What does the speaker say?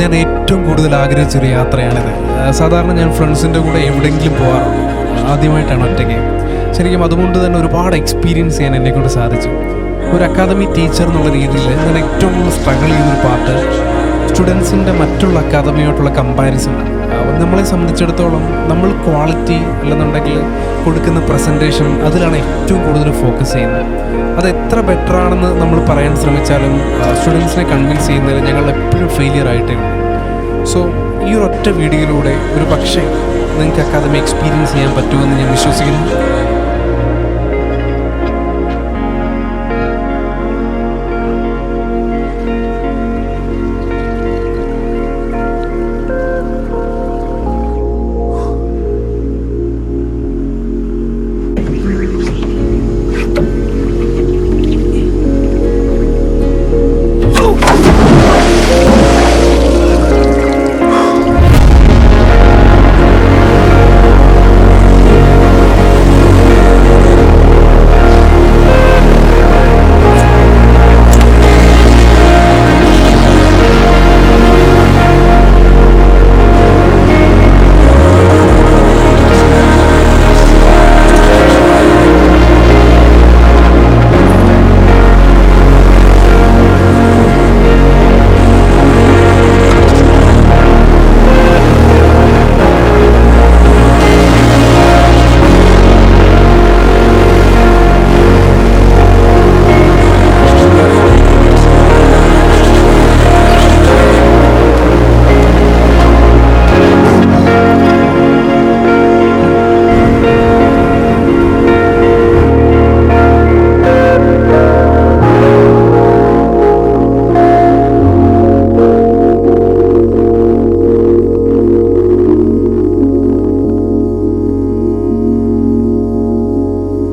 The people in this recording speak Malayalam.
ഞാൻ ഏറ്റവും കൂടുതൽ ആഗ്രഹിച്ചൊരു യാത്രയാണിത്. സാധാരണ ഞാൻ ഫ്രണ്ട്സിൻ്റെ കൂടെ എവിടെയെങ്കിലും പോകാറുള്ളൂ, ആദ്യമായിട്ടാണ് ഒറ്റയ്ക്ക്. ശരിക്കും അതുകൊണ്ട് തന്നെ ഒരുപാട് എക്സ്പീരിയൻസ് ചെയ്യാൻ എന്നെക്കൊണ്ട് സാധിച്ചു. ഒരു അക്കാദമി ടീച്ചർ എന്നുള്ള രീതിയിൽ ഞാൻ ഏറ്റവും കൂടുതൽ സ്ട്രഗിൾ ചെയ്യുന്നൊരു പാർട്ട് സ്റ്റുഡൻസിൻ്റെ മറ്റുള്ള അക്കാദമിയായിട്ടുള്ള കമ്പാരിസണാണ്. നമ്മളെ സംബന്ധിച്ചിടത്തോളം നമ്മൾ ക്വാളിറ്റി അല്ലെന്നുണ്ടെങ്കിൽ കൊടുക്കുന്ന പ്രസൻറ്റേഷൻ അതിലാണ് ഏറ്റവും കൂടുതൽ ഫോക്കസ് ചെയ്യുന്നത്. അത് എത്ര ബെറ്റർ ആണെന്ന് നമ്മൾ പറയാൻ ശ്രമിച്ചാലും സ്റ്റുഡൻസിനെ കൺവിൻസ് ചെയ്യുന്നതിൽ ഞങ്ങൾ എപ്പോഴും ഫെയിലിയർ ആയിട്ടേ ഉള്ളൂ. സോ ഈ ഒരു ഒറ്റ വീഡിയോയിലൂടെ ഒരു പക്ഷേ നിങ്ങൾക്ക് അക്കാദമി എക്സ്പീരിയൻസ് ചെയ്യാൻ പറ്റുമെന്ന് ഞാൻ വിശ്വസിക്കുന്നു.